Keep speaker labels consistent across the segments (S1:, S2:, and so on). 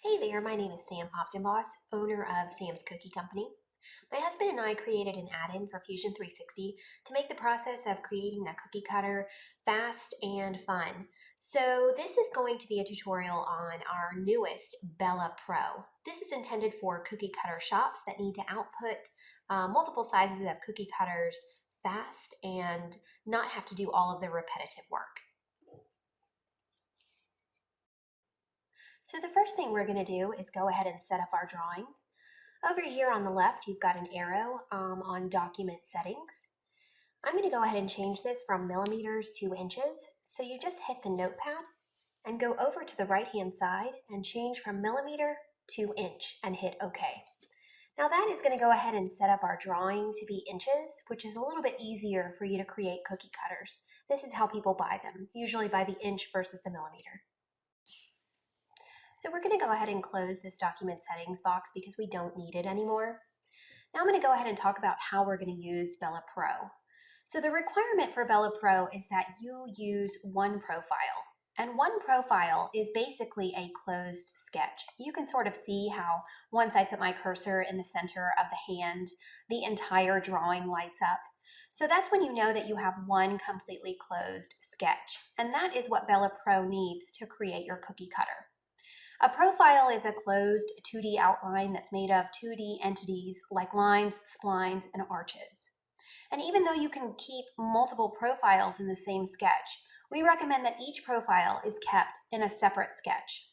S1: Hey there, my name is Sam Optenboss, owner of Sam's Cookie Company. My husband and I created an add-in for Fusion 360 to make the process of creating a cookie cutter fast and fun. So this is going to be a tutorial on our newest Bella Pro. This is intended for cookie cutter shops that need to output multiple sizes of cookie cutters fast and not have to do all of the repetitive work. So the first thing we're going to do is go ahead and set up our drawing. Over here on the left, you've got an arrow on document settings. I'm going to go ahead and change this from millimeters to inches. So you just hit the notepad and go over to the right-hand side and change from millimeter to inch and hit OK. Now that is going to go ahead and set up our drawing to be inches, which is a little bit easier for you to create cookie cutters. This is how people buy them, usually by the inch versus the millimeter. So we're going to go ahead and close this document settings box because we don't need it anymore. Now I'm going to go ahead and talk about how we're going to use Bella Pro. So the requirement for Bella Pro is that you use one profile. And one profile is basically a closed sketch. You can sort of see how once I put my cursor in the center of the hand, the entire drawing lights up. So that's when you know that you have one completely closed sketch. And that is what Bella Pro needs to create your cookie cutter. A profile is a closed 2D outline that's made of 2D entities like lines, splines, and arches. And even though you can keep multiple profiles in the same sketch, we recommend that each profile is kept in a separate sketch.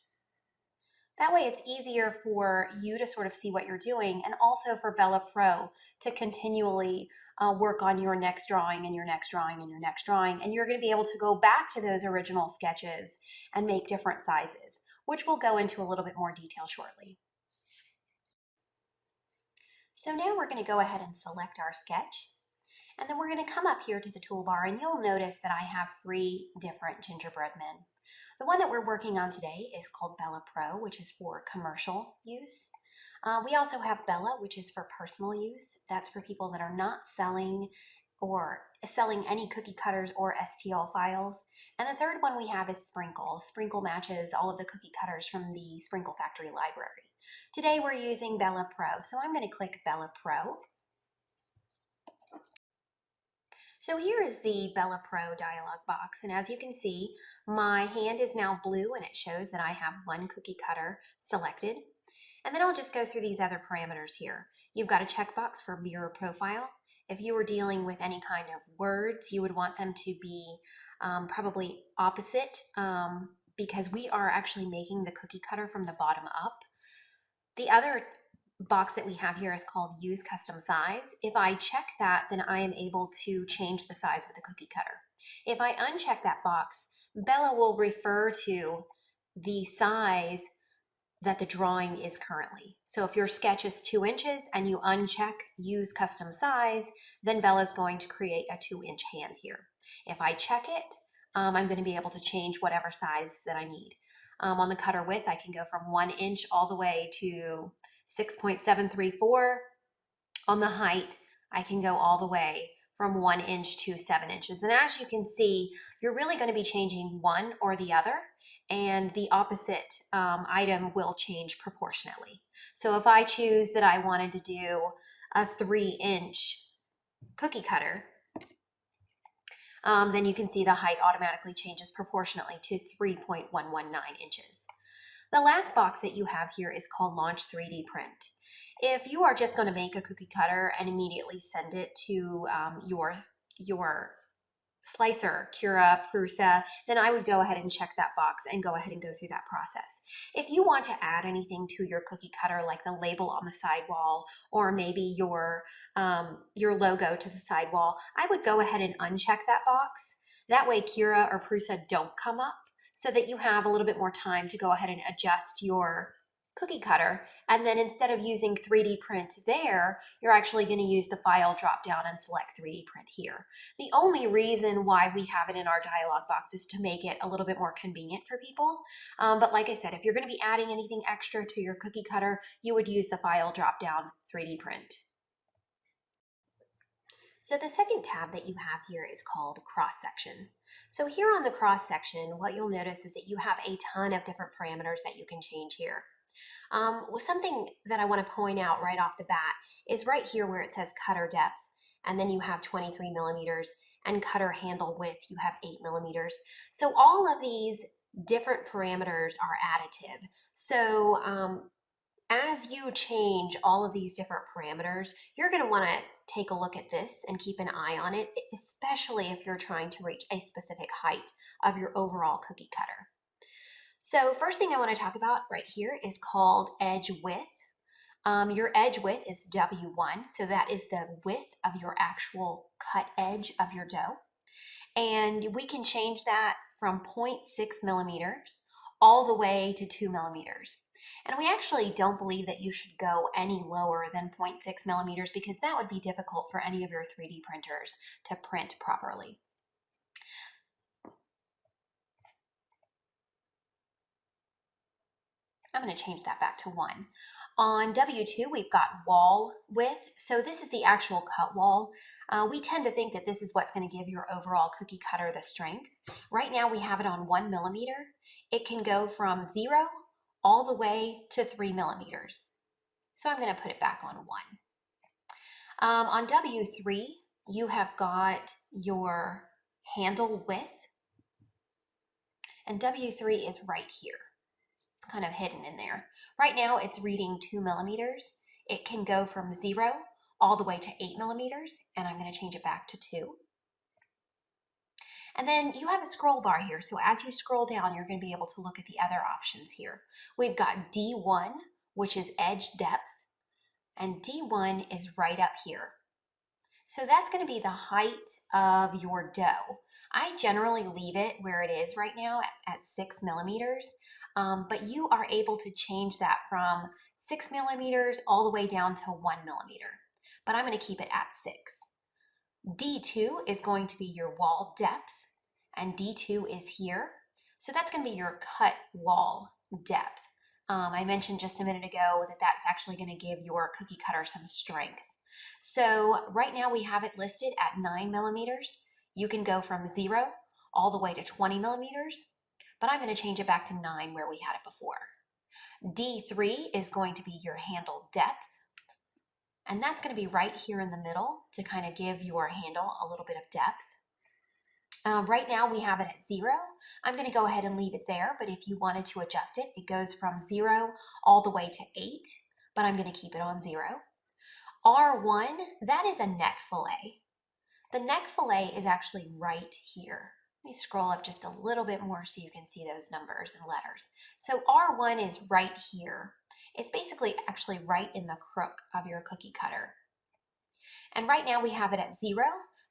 S1: That way it's easier for you to sort of see what you're doing, and also for Bella Pro to continually work on your next drawing and your next drawing and your next drawing, and you're going to be able to go back to those original sketches and make different sizes, which we'll go into a little bit more detail shortly. So now we're going to go ahead and select our sketch, and then we're going to come up here to the toolbar, and you'll notice that I have 3 different gingerbread men. The one that we're working on today is called Bella Pro, which is for commercial use. We also have Bella, which is for personal use. That's for people that are not selling any cookie cutters or STL files. And the third one we have is Sprinkle. Sprinkle matches all of the cookie cutters from the Sprinkle Factory library. Today we're using Bella Pro, so I'm going to click Bella Pro. So here is the Bella Pro dialog box, and as you can see, my hand is now blue and it shows that I have one cookie cutter selected. And then I'll just go through these other parameters here. You've got a checkbox for mirror profile. If you were dealing with any kind of words, you would want them to be probably opposite because we are actually making the cookie cutter from the bottom up. The other box that we have here is called Use Custom Size. If I check that, then I am able to change the size of the cookie cutter. If I uncheck that box, Bella will refer to the size that the drawing is currently. So if your sketch is 2 inches and you uncheck Use Custom Size, then Bella's going to create a 2-inch hand here. If I check it, I'm going to be able to change whatever size that I need. On the cutter width, I can go from 1 inch all the way to 6.734. On the height, I can go all the way from 1 inch to 7 inches. And as you can see, you're really going to be changing one or the other, and the opposite item will change proportionately. So if I choose that I wanted to do a 3-inch cookie cutter, then you can see the height automatically changes proportionately to 3.119 inches. The last box that you have here is called Launch 3D Print. If you are just going to make a cookie cutter and immediately send it to your slicer, Cura, Prusa, then I would go ahead and check that box and go ahead and go through that process. If you want to add anything to your cookie cutter, like the label on the sidewall, or maybe your logo to the sidewall, I would go ahead and uncheck that box. That way Cura or Prusa don't come up, so that you have a little bit more time to go ahead and adjust your cookie cutter. And then instead of using 3D print there, you're actually going to use the file drop down and select 3D print here. The only reason why we have it in our dialog box is to make it a little bit more convenient for people. But like I said, if you're going to be adding anything extra to your cookie cutter, you would use the file drop down 3D print. So the second tab that you have here is called cross section. So here on the cross section, what you'll notice is that you have a ton of different parameters that you can change here. Well, something that I want to point out right off the bat is right here where it says cutter depth, and then you have 23 millimeters, and cutter handle width, you have 8 millimeters. So all of these different parameters are additive. So as you change all of these different parameters, you're going to want to take a look at this and keep an eye on it, especially if you're trying to reach a specific height of your overall cookie cutter. So first thing I want to talk about right here is called edge width. Your edge width is W1, so that is the width of your actual cut edge of your dough. And we can change that from 0.6 millimeters all the way to 2 millimeters. And we actually don't believe that you should go any lower than 0.6 millimeters because that would be difficult for any of your 3D printers to print properly. I'm going to change that back to 1. On W2, we've got wall width. So this is the actual cut wall. We tend to think that this is what's going to give your overall cookie cutter the strength. Right now we have it on 1 millimeter. It can go from 0 all the way to 3 millimeters. So I'm going to put it back on 1. On W3, you have got your handle width. And W3 is right here. It's kind of hidden in there. Right now it's reading 2 millimeters. It can go from 0 all the way to 8 millimeters, and I'm going to change it back to 2. And then you have a scroll bar here, so as you scroll down, you're going to be able to look at the other options here. We've got D1, which is edge depth, and D1 is right up here. So that's going to be the height of your dough. I generally leave it where it is right now at 6 millimeters. But you are able to change that from 6 millimeters all the way down to 1 millimeter. But I'm going to keep it at 6. D2 is going to be your wall depth, and D2 is here. So that's going to be your cut wall depth. I mentioned just a minute ago that that's actually going to give your cookie cutter some strength. So right now we have it listed at 9 millimeters. You can go from 0 all the way to 20 millimeters. But I'm going to change it back to 9 where we had it before. D3 is going to be your handle depth, and that's going to be right here in the middle to kind of give your handle a little bit of depth. Right now we have it at 0. I'm going to go ahead and leave it there, but if you wanted to adjust it, it goes from 0 all the way to 8, but I'm going to keep it on 0. R1, that is a neck fillet. The neck fillet is actually right here. Let me scroll up just a little bit more so you can see those numbers and letters. So R1 is right here. It's basically actually right in the crook of your cookie cutter. And right now we have it at 0,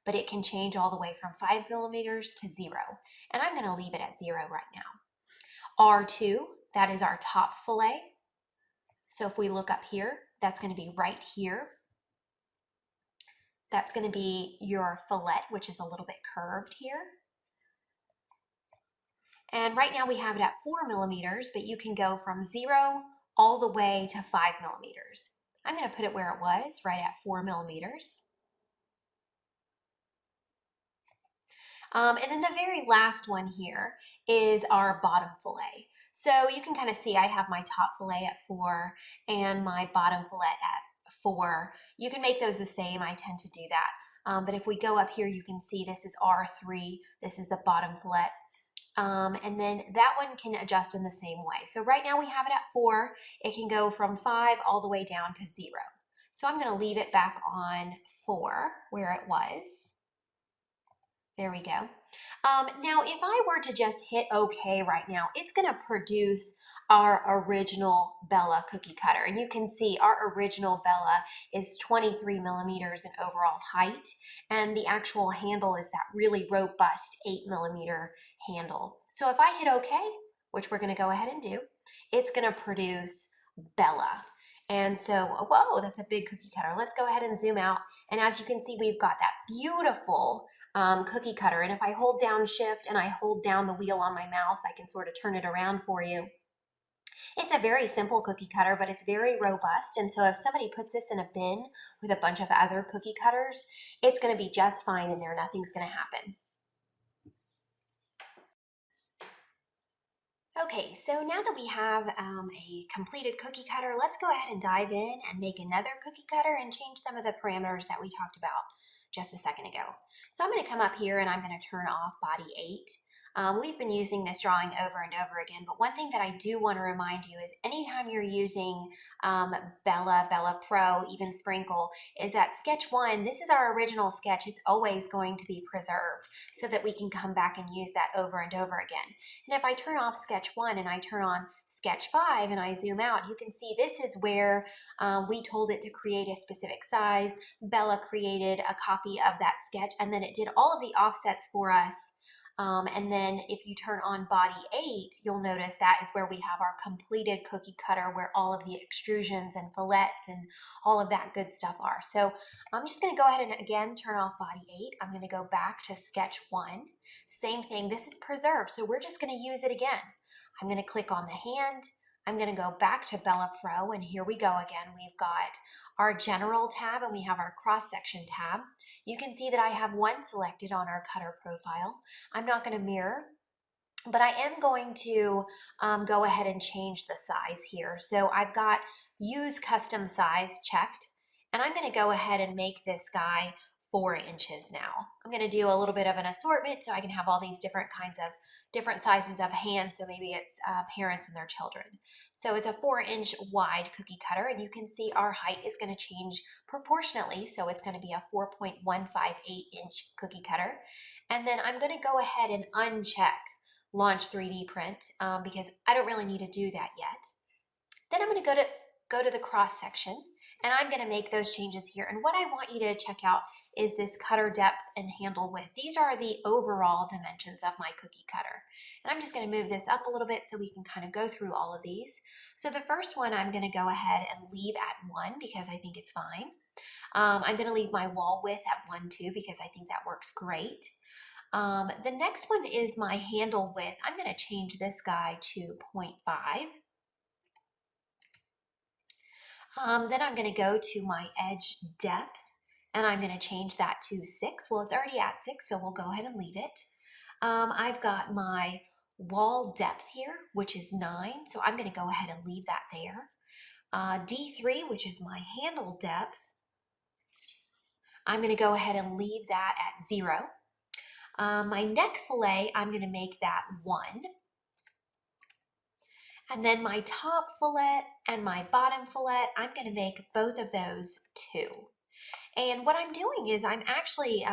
S1: but it can change all the way from 5 millimeters to 0. And I'm going to leave it at 0 right now. R2, that is our top fillet. So if we look up here, that's going to be right here. That's going to be your fillet, which is a little bit curved here. And right now we have it at 4 millimeters, but you can go from 0 all the way to 5 millimeters. I'm going to put it where it was, right at 4 millimeters. And then the very last one here is our bottom fillet. So you can kind of see I have my top fillet at 4 and my bottom fillet at 4. You can make those the same. I tend to do that. But if we go up here, you can see this is R3. This is the bottom fillet. And then that one can adjust in the same way. So right now we have it at 4. It can go from 5 all the way down to 0. So I'm going to leave it back on 4 where it was. There we go. Now, if I were to just hit OK right now, it's going to produce our original Bella cookie cutter. And you can see our original Bella is 23 millimeters in overall height. And the actual handle is that really robust 8 millimeter handle. So if I hit OK, which we're going to go ahead and do, it's going to produce Bella. And so, whoa, that's a big cookie cutter. Let's go ahead and zoom out. And as you can see, we've got that beautiful cookie cutter. And if I hold down Shift and I hold down the wheel on my mouse, I can sort of turn it around for you. It's a very simple cookie cutter, but it's very robust. And so if somebody puts this in a bin with a bunch of other cookie cutters, it's going to be just fine in there. Nothing's going to happen. Okay, so now that we have a completed cookie cutter, let's go ahead and dive in and make another cookie cutter and change some of the parameters that we talked about just a second ago. So I'm going to come up here and I'm going to turn off body 8. We've been using this drawing over and over again, but one thing that I do want to remind you is anytime you're using Bella Pro, even Sprinkle, is that sketch 1, this is our original sketch. It's always going to be preserved so that we can come back and use that over and over again. And if I turn off sketch 1 and I turn on sketch 5 and I zoom out, you can see this is where we told it to create a specific size. Bella created a copy of that sketch and then it did all of the offsets for us. And then if you turn on body 8, you'll notice that is where we have our completed cookie cutter where all of the extrusions and fillets and all of that good stuff are. So I'm just going to go ahead and again turn off body 8. I'm going to go back to sketch 1. Same thing, this is preserved, so we're just going to use it again. I'm going to click on the hand. I'm going to go back to Bella Pro, and here we go again. We've got our general tab and we have our cross section tab. You can see that I have 1 selected on our cutter profile. I'm not going to mirror, but I am going to go ahead and change the size here. So I've got use custom size checked, and I'm going to go ahead and make this guy 4 inches now. I'm going to do a little bit of an assortment so I can have all these different kinds of different sizes of hands. So maybe it's parents and their children. So it's a 4-inch wide cookie cutter, and you can see our height is going to change proportionately. So it's going to be a 4.158-inch cookie cutter. And then I'm going to go ahead and uncheck launch 3D print because I don't really need to do that yet. Then I'm going to go to the cross section and I'm going to make those changes here. And what I want you to check out is this cutter depth and handle width. These are the overall dimensions of my cookie cutter. And I'm just going to move this up a little bit so we can kind of go through all of these. So the first one I'm going to go ahead and leave at 1 because I think it's fine. I'm going to leave my wall width at 1 too because I think that works great. The next one is my handle width. I'm going to change this guy to 0.5. Then I'm going to go to my edge depth and I'm going to change that to 6. Well, it's already at 6, so we'll go ahead and leave it. I've got my wall depth here, which is 9, so I'm going to go ahead and leave that there. D3, which is my handle depth, I'm going to go ahead and leave that at 0. My neck fillet, I'm going to make that 1. And then my top fillet and my bottom fillet, I'm going to make both of those 2. And what I'm doing is I'm actually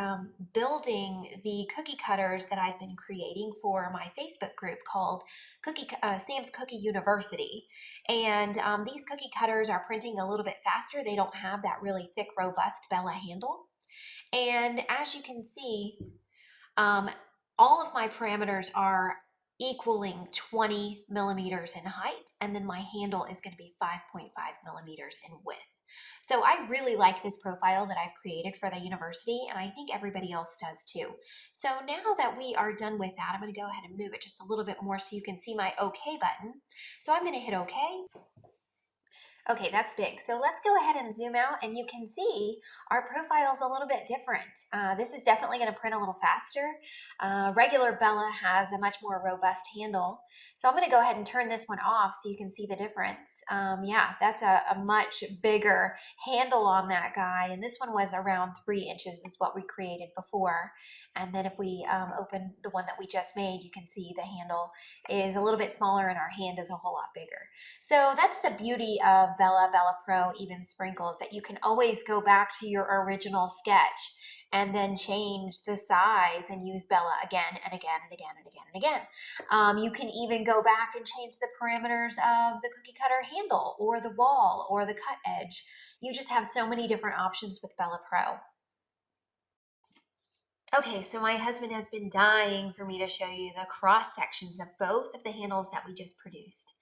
S1: building the cookie cutters that I've been creating for my Facebook group called Sam's Cookie University. And these cookie cutters are printing a little bit faster. They don't have that really thick, robust Bella handle. And as you can see, all of my parameters are equaling 20 millimeters in height, and then my handle is going to be 5.5 millimeters in width. So I really like this profile that I've created for the university, and I think everybody else does too. So now that we are done with that, I'm going to go ahead and move it just a little bit more so you can see my OK button. So I'm going to hit OK. Okay, that's big. So let's go ahead and zoom out and you can see our profile is a little bit different. This is definitely going to print a little faster. Regular Bella has a much more robust handle. So I'm going to go ahead and turn this one off so you can see the difference. Yeah, that's a much bigger handle on that guy. And this one was around 3 inches is what we created before. And then if we open the one that we just made, you can see the handle is a little bit smaller and our hand is a whole lot bigger. So that's the beauty of Bella Pro, even Sprinkles, that you can always go back to your original sketch and then change the size and use Bella again and again and again and again and again. You can even go back and change the parameters of the cookie cutter handle or the wall or the cut edge. You just have so many different options with Bella Pro. Okay, so my husband has been dying for me to show you the cross sections of both of the handles that we just produced.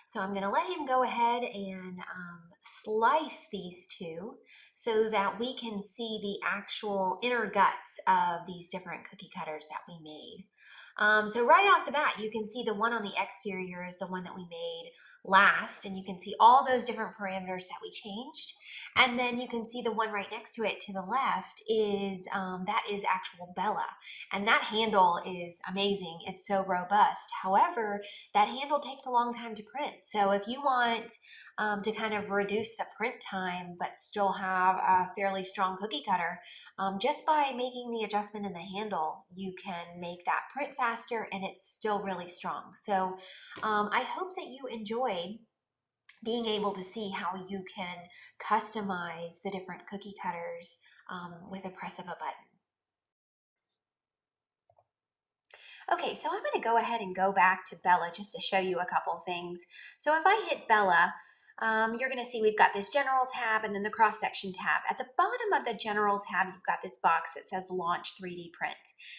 S1: So I'm going to let him go ahead and slice these two so that we can see the actual inner guts of these different cookie cutters that we made. So right off the bat, you can see the one on the exterior is the one that we made last, and you can see all those different parameters that we changed. And then you can see the one right next to it to the left is that is actual Bella, and that handle is amazing. It's so robust. However, that handle takes a long time to print. So if you want to kind of reduce the print time but still have a fairly strong cookie cutter, just by making the adjustment in the handle, you can make that print faster and it's still really strong. So I hope that you enjoyed being able to see how you can customize the different cookie cutters with a press of a button. Okay, so I'm going to go ahead and go back to Bella just to show you a couple things. So if I hit Bella, you're going to see we've got this general tab and then the cross section tab. At the bottom of the general tab, you've got this box that says launch 3D print.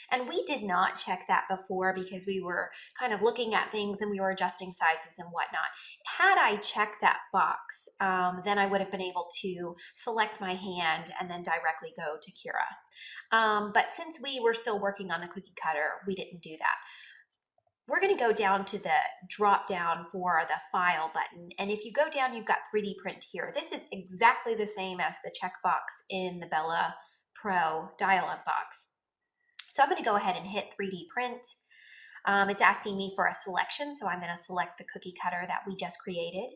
S1: And we did not check that before because we were kind of looking at things and we were adjusting sizes and whatnot. Had I checked that box, then I would have been able to select my hand and then directly go to Cura. But since we were still working on the cookie cutter, we didn't do that. We're going to go down to the drop down for the file button. And if you go down, you've got 3D print here. This is exactly the same as the checkbox in the Bella Pro dialog box. So I'm going to go ahead and hit 3D print. It's asking me for a selection, so I'm going to select the cookie cutter that we just created.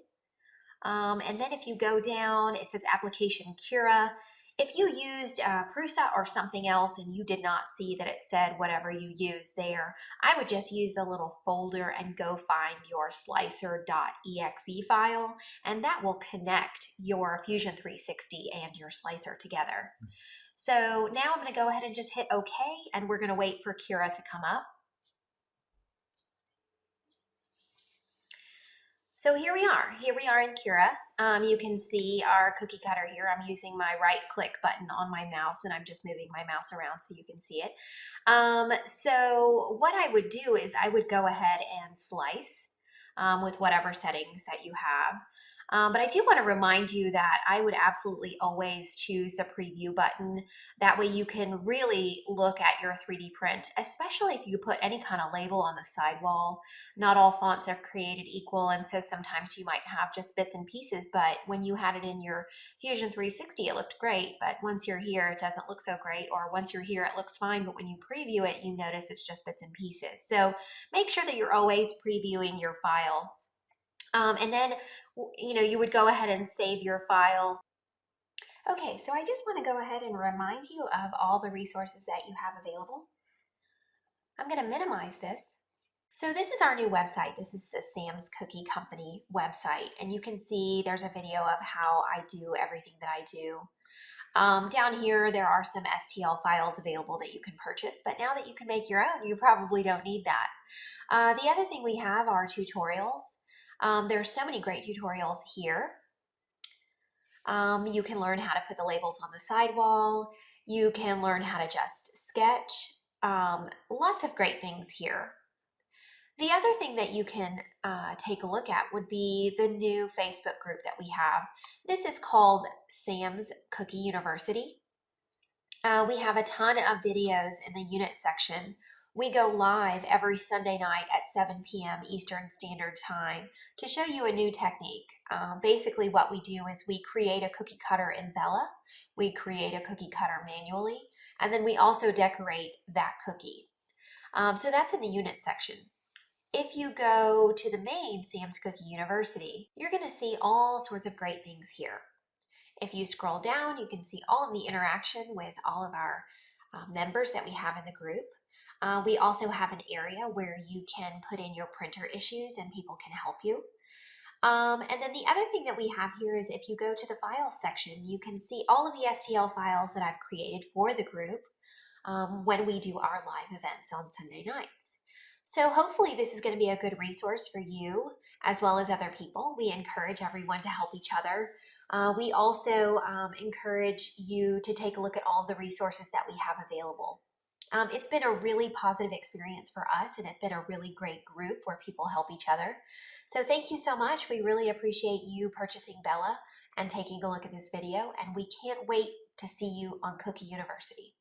S1: And then if you go down, it says application Cura. If you used Prusa or something else and you did not see that it said whatever you used there, I would just use a little folder and go find your slicer.exe file, and that will connect your Fusion 360 and your slicer together. So now I'm going to go ahead and just hit OK, and we're going to wait for Cura to come up. So here we are in Cura. You can see our cookie cutter here. I'm using my right click button on my mouse and I'm just moving my mouse around so you can see it. So what I would do is I would go ahead and slice with whatever settings that you have. But I do want to remind you that I would absolutely always choose the preview button. That way you can really look at your 3D print, especially if you put any kind of label on the sidewall. Not all fonts are created equal, and so sometimes you might have just bits and pieces, but when you had it in your Fusion 360, it looked great, but once you're here, it doesn't look so great, or once you're here, it looks fine, but when you preview it, you notice it's just bits and pieces. So make sure that you're always previewing your file. And then, you would go ahead and save your file. Okay, so I just want to go ahead and remind you of all the resources that you have available. I'm going to minimize this. So this is our new website. This is the Sam's Cookie Company website, and you can see there's a video of how I do everything that I do. Down here, there are some STL files available that you can purchase, but now that you can make your own, you probably don't need that. The other thing we have are tutorials. There's so many great tutorials here. You can learn how to put the labels on the sidewall. You can learn how to just sketch. Lots of great things here. The other thing that you can take a look at would be the new Facebook group that we have. This is called Sam's Cookie University. We have a ton of videos in the unit section. We go live every Sunday night at 7 p.m. Eastern Standard Time to show you a new technique. Basically what we do is we create a cookie cutter in Bella, we create a cookie cutter manually, and then we also decorate that cookie. So that's in the unit section. If you go to the main Sam's Cookie University, you're going to see all sorts of great things here. If you scroll down, you can see all of the interaction with all of our members that we have in the group. We also have an area where you can put in your printer issues and people can help you. And then the other thing that we have here is if you go to the files section, you can see all of the STL files that I've created for the group when we do our live events on Sunday nights. So hopefully this is going to be a good resource for you as well as other people. We encourage everyone to help each other. We also encourage you to take a look at all the resources that we have available. It's been a really positive experience for us, and it's been a really great group where people help each other. So thank you so much. We really appreciate you purchasing Bella and taking a look at this video, and we can't wait to see you on Cookie University.